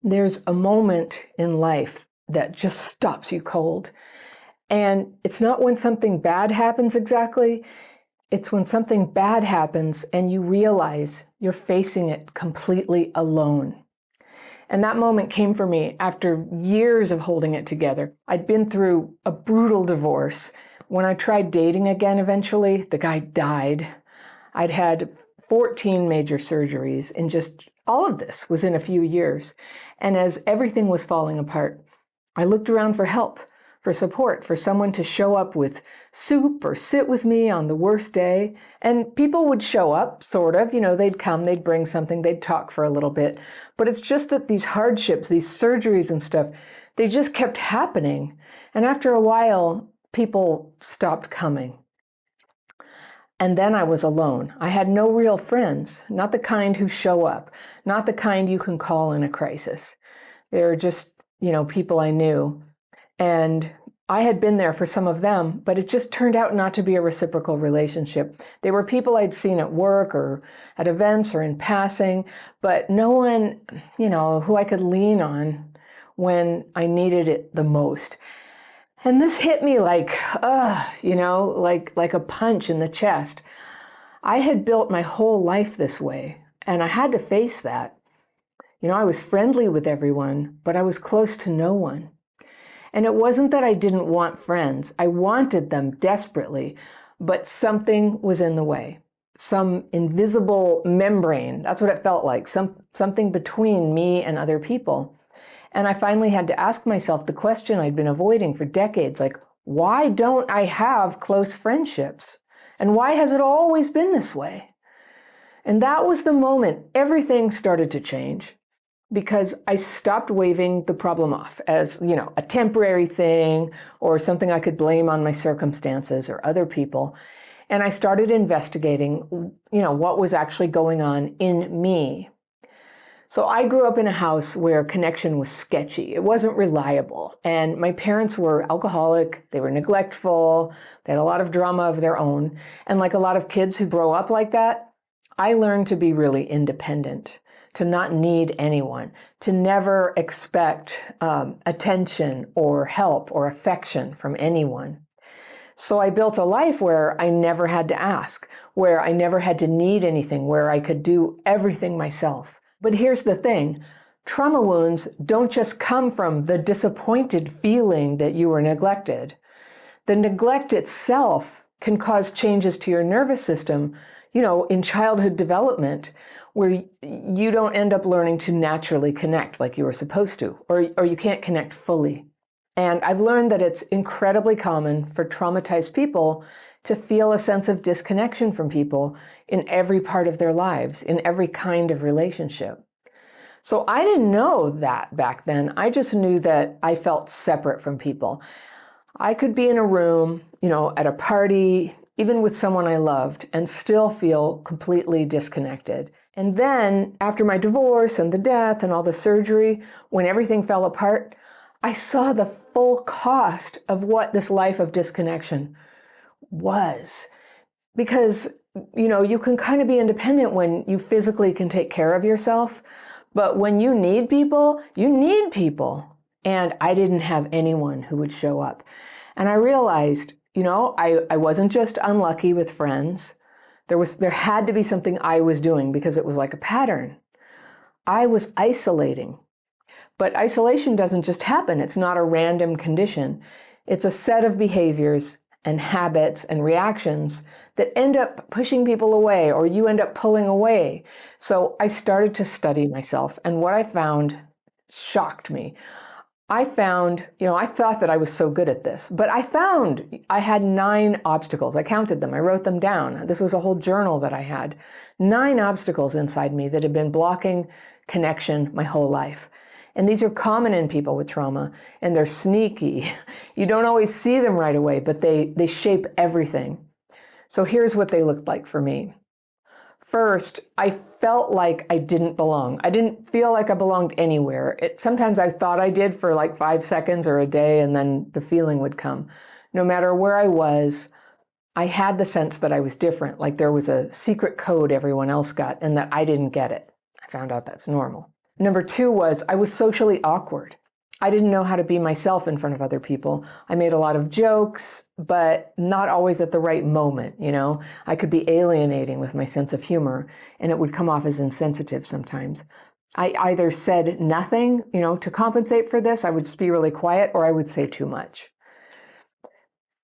There's a moment in life that just stops you cold. And it's not when something bad happens exactly. It's when something bad happens and you realize you're facing it completely alone. And that moment came for me after years of holding it together. I'd been through a brutal divorce. When I tried dating again eventually, the guy died. I'd had 14 major surgeries, and just all of this was in a few years. And as everything was falling apart, I looked around for help, for support, for someone to show up with soup or sit with me on the worst day. And people would show up, sort of, they'd come, they'd bring something, they'd talk for a little bit. But it's just that these hardships, these surgeries and stuff, they just kept happening. And after a while, people stopped coming. And then I was alone. I had no real friends, not the kind who show up, not the kind you can call in a crisis. They're just, people I knew. And I had been there for some of them, but it just turned out not to be a reciprocal relationship. They were people I'd seen at work or at events or in passing, but no one, who I could lean on when I needed it the most. And this hit me like a punch in the chest. I had built my whole life this way, and I had to face that. I was friendly with everyone, but I was close to no one. And it wasn't that I didn't want friends. I wanted them desperately, but something was in the way. Some invisible membrane, that's what it felt like, something between me and other people. And I finally had to ask myself the question I'd been avoiding for decades, like, why don't I have close friendships? And why has it always been this way? And that was the moment everything started to change, because I stopped waving the problem off as, a temporary thing or something I could blame on my circumstances or other people. And I started investigating, what was actually going on in me. So I grew up in a house where connection was sketchy. It wasn't reliable. And my parents were alcoholic. They were neglectful. They had a lot of drama of their own. And like a lot of kids who grow up like that, I learned to be really independent, to not need anyone, to never expect attention or help or affection from anyone. So I built a life where I never had to ask, where I never had to need anything, where I could do everything myself. But here's the thing, trauma wounds don't just come from the disappointed feeling that you were neglected. The neglect itself can cause changes to your nervous system, in childhood development, where you don't end up learning to naturally connect like you were supposed to, or you can't connect fully. And I've learned that it's incredibly common for traumatized people to feel a sense of disconnection from people in every part of their lives, in every kind of relationship. So I didn't know that back then. I just knew that I felt separate from people. I could be in a room, at a party, even with someone I loved, and still feel completely disconnected. And then after my divorce and the death and all the surgery, when everything fell apart, I saw the full cost of what this life of disconnection was. Because, you can kind of be independent when you physically can take care of yourself, but when you need people, you need people. And I didn't have anyone who would show up. And I realized, I wasn't just unlucky with friends. There had to be something I was doing, because it was like a pattern. I was isolating. But isolation doesn't just happen. It's not a random condition. It's a set of behaviors and habits and reactions that end up pushing people away, or you end up pulling away. So I started to study myself, and what I found shocked me. I found, I thought that I was so good at this, but I found I had 9 obstacles. I counted them. I wrote them down. This was a whole journal that I had. 9 obstacles inside me that had been blocking connection my whole life. And these are common in people with trauma, and they're sneaky. You don't always see them right away, but they shape everything. So here's what they looked like for me. First, I felt like I didn't belong. I didn't feel like I belonged anywhere. Sometimes I thought I did for like 5 seconds or a day, and then the feeling would come. No matter where I was, I had the sense that I was different, like there was a secret code everyone else got and that I didn't get it. I found out that's normal. Number 2 was I was socially awkward. I didn't know how to be myself in front of other people. I made a lot of jokes, but not always at the right moment, you know. I could be alienating with my sense of humor, and it would come off as insensitive sometimes. I either said nothing, you know, to compensate for this. I would just be really quiet, or I would say too much.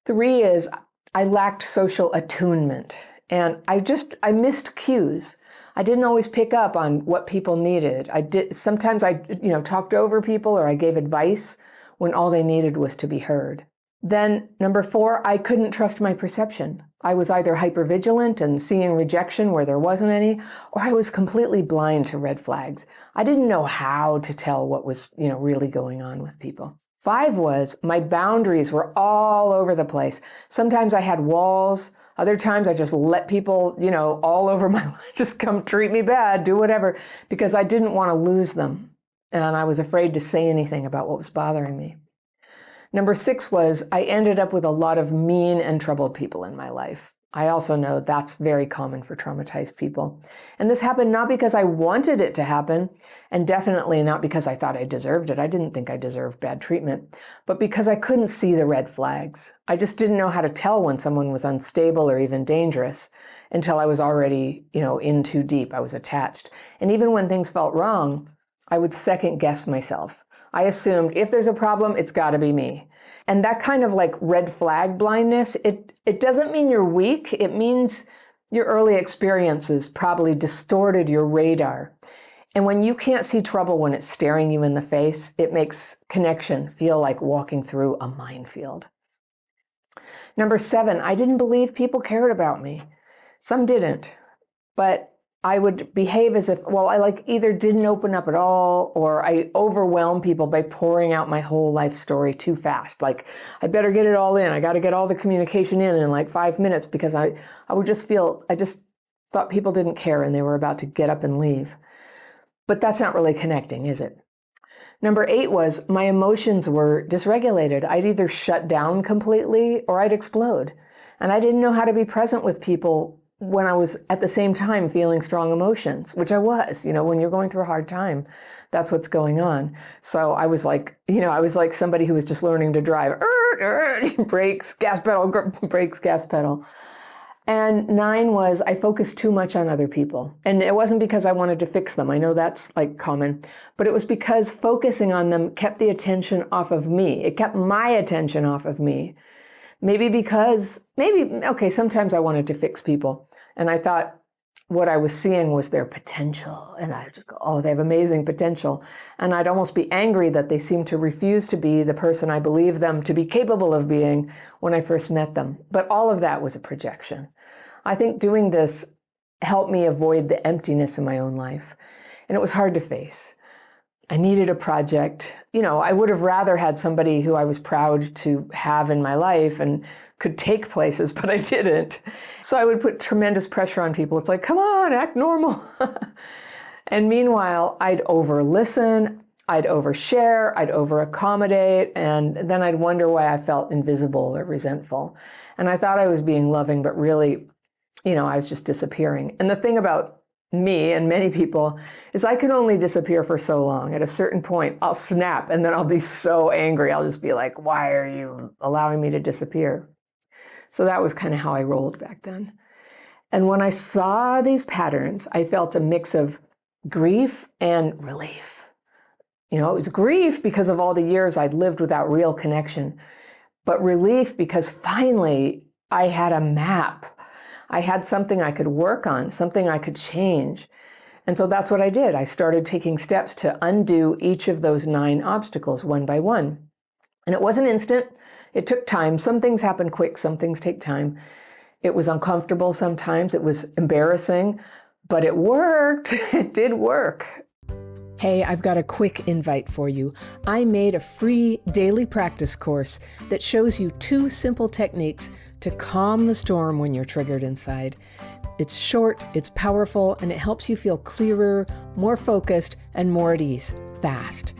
3 is I lacked social attunement, and I missed cues. I didn't always pick up on what people needed. Sometimes I talked over people, or I gave advice when all they needed was to be heard. Then number 4, I couldn't trust my perception. I was either hypervigilant and seeing rejection where there wasn't any, or I was completely blind to red flags. I didn't know how to tell what was, really going on with people. 5 was my boundaries were all over the place. Sometimes I had walls. Other times I just let people, all over my life, just come treat me bad, do whatever, because I didn't want to lose them. And I was afraid to say anything about what was bothering me. Number 6 was I ended up with a lot of mean and troubled people in my life. I also know that's very common for traumatized people. And this happened not because I wanted it to happen, and definitely not because I thought I deserved it. I didn't think I deserved bad treatment, but because I couldn't see the red flags. I just didn't know how to tell when someone was unstable or even dangerous until I was already, in too deep. I was attached. And even when things felt wrong, I would second guess myself. I assumed if there's a problem, it's got to be me. And that kind of like red flag blindness, it doesn't mean you're weak. It means your early experiences probably distorted your radar. And when you can't see trouble when it's staring you in the face, it makes connection feel like walking through a minefield. Number 7, I didn't believe people cared about me. Some didn't, but I would behave as if, I either didn't open up at all, or I overwhelm people by pouring out my whole life story too fast. Like, I better get it all in. I got to get all the communication in like 5 minutes, because I just thought people didn't care and they were about to get up and leave. But that's not really connecting, is it? Number 8 was my emotions were dysregulated. I'd either shut down completely or I'd explode. And I didn't know how to be present with people when I was at the same time feeling strong emotions, which I was, when you're going through a hard time, that's what's going on. So I was like, somebody who was just learning to drive, brakes, gas pedal, brakes, gas pedal. And 9 was I focused too much on other people. And it wasn't because I wanted to fix them. I know that's common, but it was because focusing on them kept the attention off of me. It kept my attention off of me. Sometimes I wanted to fix people. And I thought what I was seeing was their potential. And I would just go, oh, they have amazing potential. And I'd almost be angry that they seemed to refuse to be the person I believed them to be capable of being when I first met them. But all of that was a projection. I think doing this helped me avoid the emptiness in my own life. And it was hard to face. I needed a project. I would have rather had somebody who I was proud to have in my life and could take places, but I didn't. So I would put tremendous pressure on people. It's like, come on, act normal. And meanwhile, I'd over-listen, I'd overshare, I'd over-accommodate, and then I'd wonder why I felt invisible or resentful. And I thought I was being loving, but really, I was just disappearing. And the thing about me and many people is I can only disappear for so long. At a certain point, I'll snap and then I'll be so angry. I'll just be like, why are you allowing me to disappear? So that was kind of how I rolled back then. And when I saw these patterns, I felt a mix of grief and relief. It was grief because of all the years I'd lived without real connection, but relief because finally I had a map. I had something I could work on, something I could change. And so that's what I did. I started taking steps to undo each of those 9 obstacles one by one. And it wasn't instant. It took time. Some things happen quick. Some things take time. It was uncomfortable sometimes. It was embarrassing, but it worked. It did work. Hey, I've got a quick invite for you. I made a free daily practice course that shows you 2 simple techniques to calm the storm when you're triggered inside. It's short, it's powerful, and it helps you feel clearer, more focused, and more at ease, fast.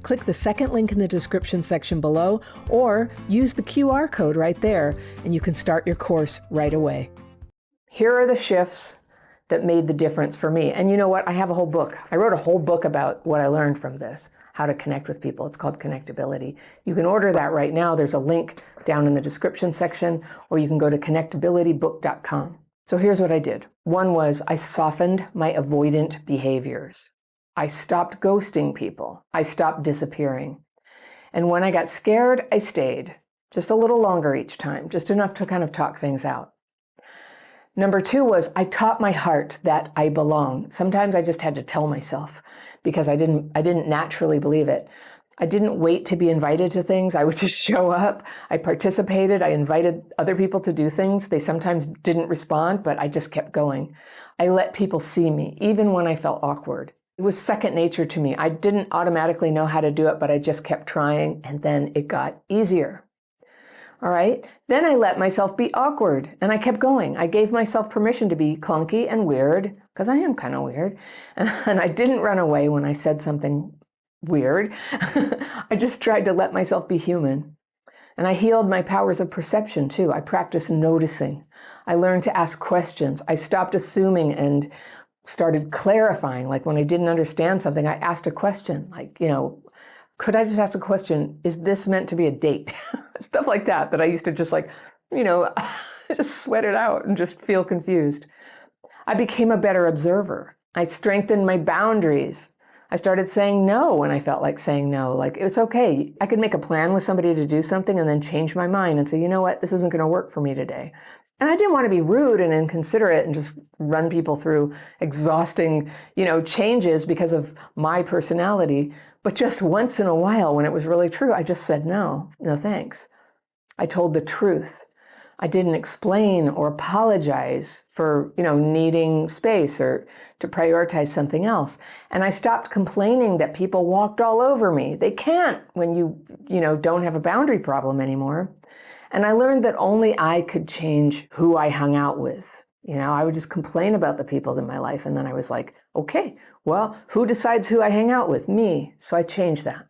Click the second link in the description section below, or use the QR code right there, and you can start your course right away. Here are the shifts that made the difference for me. And you know what? I have a whole book. I wrote a whole book about what I learned from this, how to connect with people. It's called Connectability. You can order that right now. There's a link down in the description section, or you can go to connectabilitybook.com. So here's what I did. One was I softened my avoidant behaviors. I stopped ghosting people. I stopped disappearing. And when I got scared, I stayed just a little longer each time, just enough to kind of talk things out. Number two was I taught my heart that I belong. Sometimes I just had to tell myself because I didn't naturally believe it. I didn't wait to be invited to things. I would just show up. I participated. I invited other people to do things. They sometimes didn't respond, but I just kept going. I let people see me, even when I felt awkward. It was second nature to me. I didn't automatically know how to do it, but I just kept trying, and then it got easier. All right. Then I let myself be awkward, and I kept going. I gave myself permission to be clunky and weird, because I am kind of weird. And I didn't run away when I said something weird. I just tried to let myself be human. And I healed my powers of perception too. I practiced noticing. I learned to ask questions. I stopped assuming and started clarifying. Like when I didn't understand something, I asked a question like, could I just ask a question? Is this meant to be a date? Stuff like that I used to just just sweat it out and just feel confused. I became a better observer. I strengthened my boundaries. I started saying no when I felt like saying no. Like, it's okay. I could make a plan with somebody to do something and then change my mind and say, you know what, this isn't going to work for me today. And I didn't want to be rude and inconsiderate and just run people through exhausting, changes because of my personality. But just once in a while, when it was really true, I just said no thanks. I told the truth. I didn't explain or apologize for, needing space or to prioritize something else. And I stopped complaining that people walked all over me. They can't when you don't have a boundary problem anymore. And I learned that only I could change who I hung out with. I would just complain about the people in my life. And then I was like, okay, well, who decides who I hang out with? Me. So I changed that.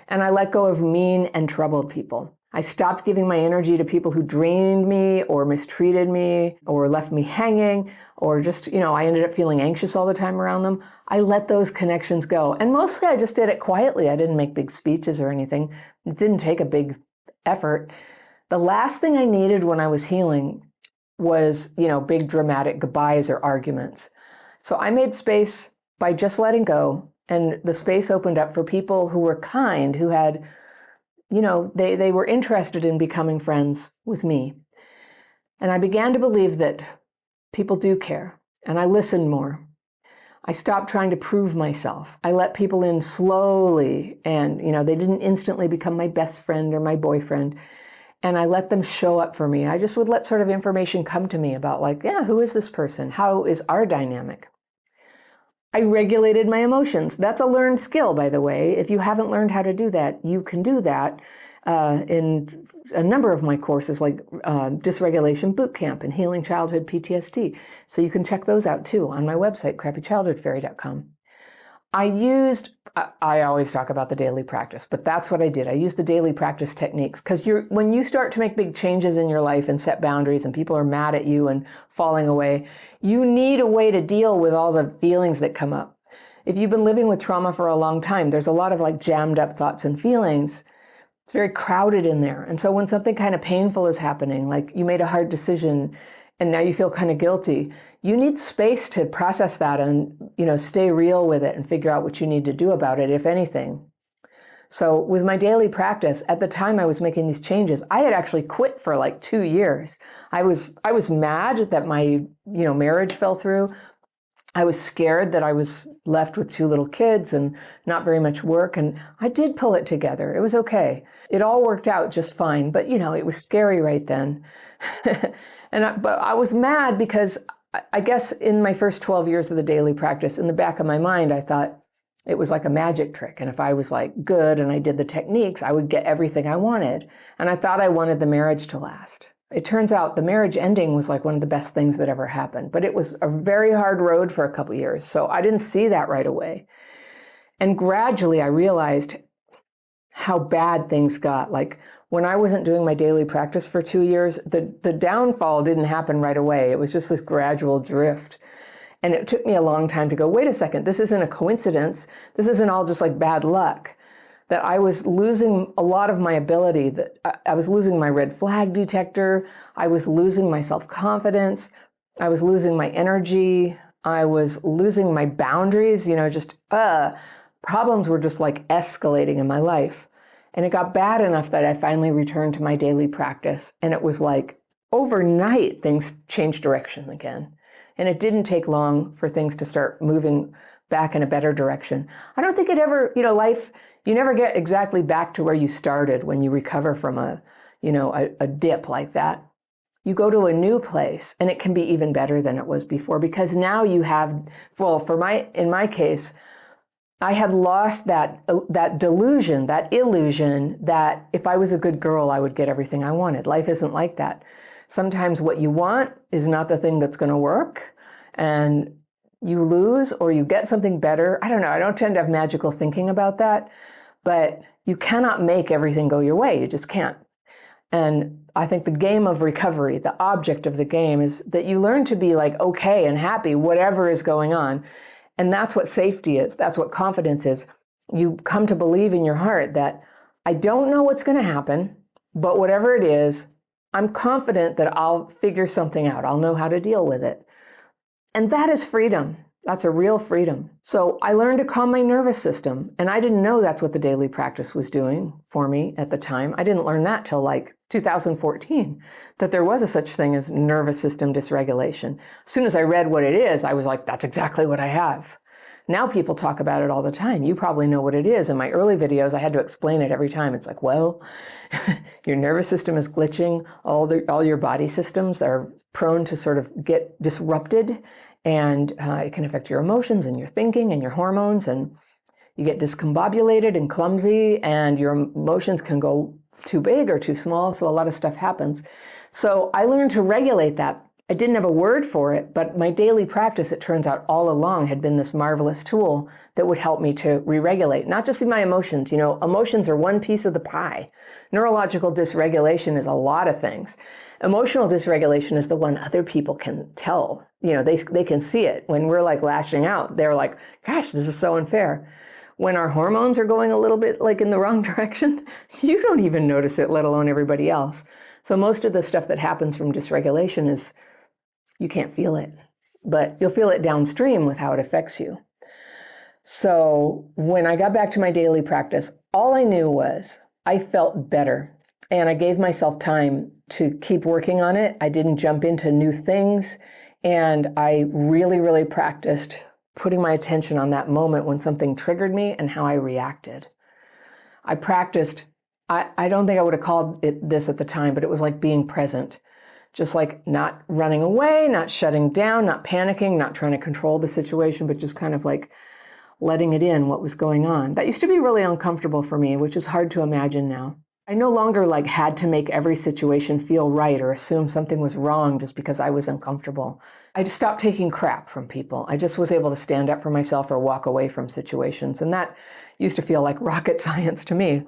And I let go of mean and troubled people. I stopped giving my energy to people who drained me or mistreated me or left me hanging or just, I ended up feeling anxious all the time around them. I let those connections go. And mostly I just did it quietly. I didn't make big speeches or anything. It didn't take a big effort. The last thing I needed when I was healing was, big dramatic goodbyes or arguments. So I made space by just letting go, and the space opened up for people who were kind, who had, they were interested in becoming friends with me. And I began to believe that people do care, and I listened more. I stopped trying to prove myself. I let people in slowly, and, they didn't instantly become my best friend or my boyfriend. And I let them show up for me. I just would let sort of information come to me about who is this person? How is our dynamic? I regulated my emotions. That's a learned skill, by the way. If you haven't learned how to do that, you can do that in a number of my courses, like Dysregulation Bootcamp and Healing Childhood PTSD. So you can check those out too on my website, crappychildhoodfairy.com. I always talk about the daily practice, but that's what I did. I used the daily practice techniques because when you start to make big changes in your life and set boundaries and people are mad at you and falling away, you need a way to deal with all the feelings that come up. If you've been living with trauma for a long time, there's a lot of jammed up thoughts and feelings. It's very crowded in there. And so when something kind of painful is happening, like you made a hard decision and now you feel kind of guilty, you need space to process that and, stay real with it and figure out what you need to do about it, if anything. So with my daily practice, at the time I was making these changes, I had actually quit for 2 years. I was mad that my, marriage fell through. I was scared that I was left with 2 little kids and not very much work. And I did pull it together. It was okay. It all worked out just fine. But, it was scary right then. But I was mad because I guess in my first 12 years of the daily practice, in the back of my mind, I thought it was like a magic trick. And if I was good and I did the techniques, I would get everything I wanted. And I thought I wanted the marriage to last. It turns out the marriage ending was one of the best things that ever happened. But it was a very hard road for a couple years. So I didn't see that right away. And gradually I realized how bad things got. When I wasn't doing my daily practice for 2 years, the downfall didn't happen right away. It was just this gradual drift. And it took me a long time to go, wait a second, this isn't a coincidence. This isn't all just like bad luck. That I was losing a lot of my ability, that I was losing my red flag detector. I was losing my self-confidence. I was losing my energy. I was losing my boundaries, problems were just like escalating in my life. And it got bad enough that I finally returned to my daily practice. And it was like overnight, things changed direction again. And it didn't take long for things to start moving back in a better direction. I don't think it ever, life, you never get exactly back to where you started when you recover from a dip like that. You go to a new place and it can be even better than it was before, because now you have, in my case, I had lost that delusion, that illusion that if I was a good girl, I would get everything I wanted. Life isn't like that. Sometimes what you want is not the thing that's going to work, and you lose or you get something better. I don't know. I don't tend to have magical thinking about that, but you cannot make everything go your way. You just can't. And I think the game of recovery, the object of the game, is that you learn to be like okay and happy, whatever is going on. And that's what safety is. That's what confidence is. You come to believe in your heart that I don't know what's going to happen, but whatever it is, I'm confident that I'll figure something out. I'll know how to deal with it. And that is freedom. That's a real freedom. So I learned to calm my nervous system. And I didn't know that's what the daily practice was doing for me at the time. I didn't learn that till like 2014, that there was a such thing as nervous system dysregulation. As soon as I read what it is, I was like, that's exactly what I have. Now people talk about it all the time. You probably know what it is. In my early videos, I had to explain it every time. It's like, well, your nervous system is glitching. All your body systems are prone to sort of get disrupted, and it can affect your emotions and your thinking and your hormones, and you get discombobulated and clumsy, and your emotions can go too big or too small, so a lot of stuff happens. So I learned to regulate that. I didn't have a word for it, but my daily practice, it turns out, all along had been this marvelous tool that would help me to re-regulate, not just in my emotions. Emotions are one piece of the pie. Neurological dysregulation is a lot of things. Emotional dysregulation is the one other people can tell. They can see it. When we're like lashing out, they're like, gosh, this is so unfair. When our hormones are going a little bit like in the wrong direction, you don't even notice it, let alone everybody else. So most of the stuff that happens from dysregulation is you can't feel it, but you'll feel it downstream with how it affects you. So when I got back to my daily practice, all I knew was I felt better, and I gave myself time to keep working on it. I didn't jump into new things, and I really, really practiced putting my attention on that moment when something triggered me and how I reacted. I practiced, I don't think I would have called it this at the time, but it was like being present. Just like not running away, not shutting down, not panicking, not trying to control the situation, but just kind of like letting it in, what was going on. That used to be really uncomfortable for me, which is hard to imagine now. I no longer like had to make every situation feel right or assume something was wrong just because I was uncomfortable. I just stopped taking crap from people. I just was able to stand up for myself or walk away from situations. And that used to feel like rocket science to me.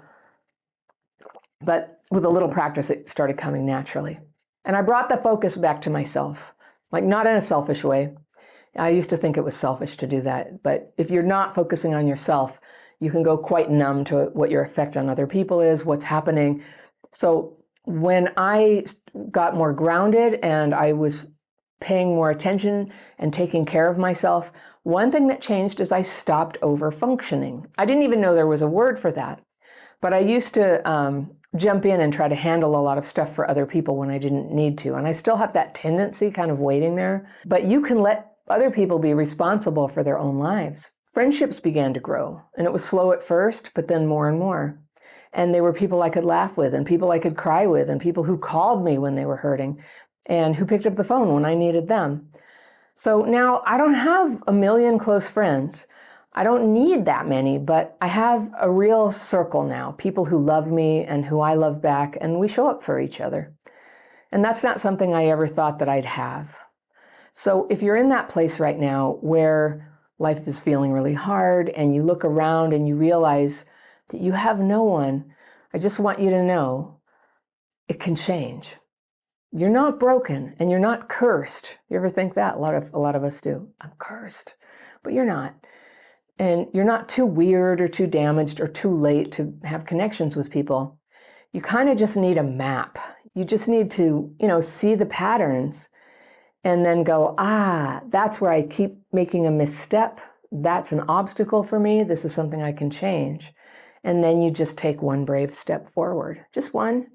But with a little practice, it started coming naturally. And I brought the focus back to myself, like not in a selfish way. I used to think it was selfish to do that. But if you're not focusing on yourself, you can go quite numb to what your effect on other people is, what's happening. So when I got more grounded and I was paying more attention and taking care of myself, one thing that changed is I stopped over-functioning. I didn't even know there was a word for that. But I used to jump in and try to handle a lot of stuff for other people when I didn't need to. And I still have that tendency kind of waiting there. But you can let other people be responsible for their own lives. Friendships began to grow. And it was slow at first, but then more and more. And they were people I could laugh with and people I could cry with and people who called me when they were hurting and who picked up the phone when I needed them. So now I don't have a million close friends. I don't need that many, but I have a real circle now, people who love me and who I love back, and we show up for each other. And that's not something I ever thought that I'd have. So if you're in that place right now where life is feeling really hard and you look around and you realize that you have no one, I just want you to know it can change. You're not broken and you're not cursed. You ever think that? A lot of us do. I'm cursed, but you're not. And you're not too weird or too damaged or too late to have connections with people. You kind of just need a map. You just need to, see the patterns and then go, that's where I keep making a misstep. That's an obstacle for me. This is something I can change. And then you just take one brave step forward, just one.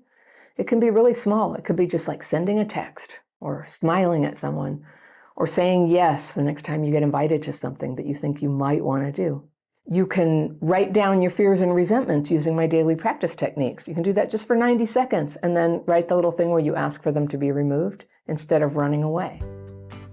It can be really small. It could be just like sending a text or smiling at someone or saying yes the next time you get invited to something that you think you might want to do. You can write down your fears and resentments using my daily practice techniques. You can do that just for 90 seconds and then write the little thing where you ask for them to be removed instead of running away.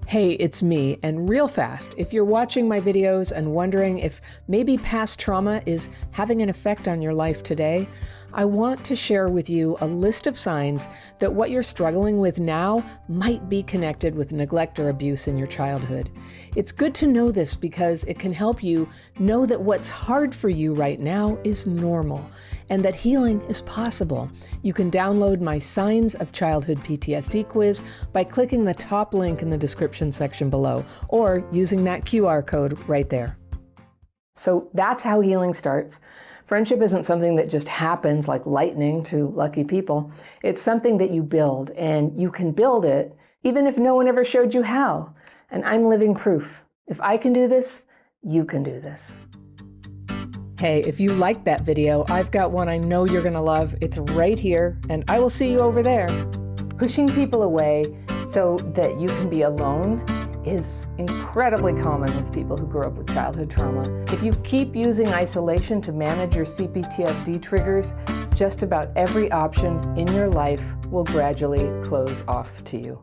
Hey, it's me, and real fast, if you're watching my videos and wondering if maybe past trauma is having an effect on your life today, I want to share with you a list of signs that what you're struggling with now might be connected with neglect or abuse in your childhood. It's good to know this because it can help you know that what's hard for you right now is normal and that healing is possible. You can download my Signs of Childhood PTSD quiz by clicking the top link in the description section below or using that QR code right there. So that's how healing starts. Friendship isn't something that just happens like lightning to lucky people. It's something that you build, and you can build it even if no one ever showed you how. And I'm living proof. If I can do this, you can do this. Hey, if you liked that video, I've got one I know you're gonna love. It's right here, and I will see you over there. Pushing people away so that you can be alone is incredibly common with people who grew up with childhood trauma. If you keep using isolation to manage your CPTSD triggers, just about every option in your life will gradually close off to you.